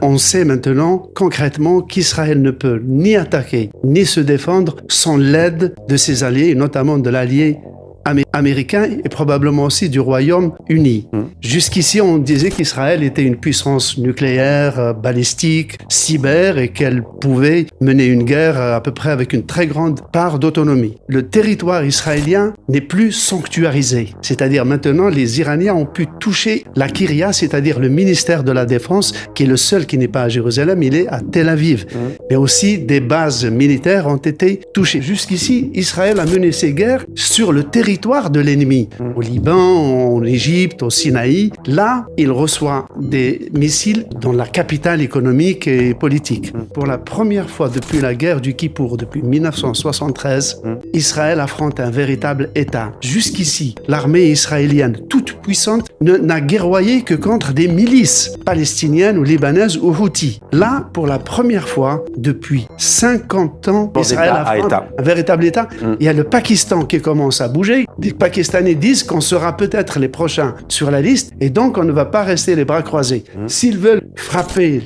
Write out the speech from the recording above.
On sait maintenant concrètement qu'Israël ne peut ni attaquer ni se défendre sans l'aide de ses alliés, et notamment de l'allié américain et probablement aussi du Royaume-Uni. Jusqu'ici, on disait qu'Israël était une puissance nucléaire, balistique, cyber et qu'elle pouvait mener une guerre à peu près avec une très grande part d'autonomie. Le territoire israélien n'est plus sanctuarisé, c'est-à-dire maintenant les Iraniens ont pu toucher la Kiria, c'est-à-dire le ministère de la Défense, qui est le seul qui n'est pas à Jérusalem, il est à Tel Aviv. Mais aussi des bases militaires ont été touchées. Jusqu'ici, Israël a mené ses guerres sur le territoire de l'ennemi, au Liban, en Égypte, au Sinaï. Là, il reçoit des missiles dans la capitale économique et politique. Pour la première fois depuis la guerre du Kippour, depuis 1973, Israël affronte un véritable État. Jusqu'ici, l'armée israélienne, toute puissante, n'a guerroyé que contre des milices palestiniennes ou libanaises ou houthis. Là, pour la première fois depuis 50 ans, Israël affronte un véritable État. Il y a le Pakistan qui commence à bouger. Les Pakistanais disent qu'on sera peut-être les prochains sur la liste et donc on ne va pas rester les bras croisés. S'ils veulent frapper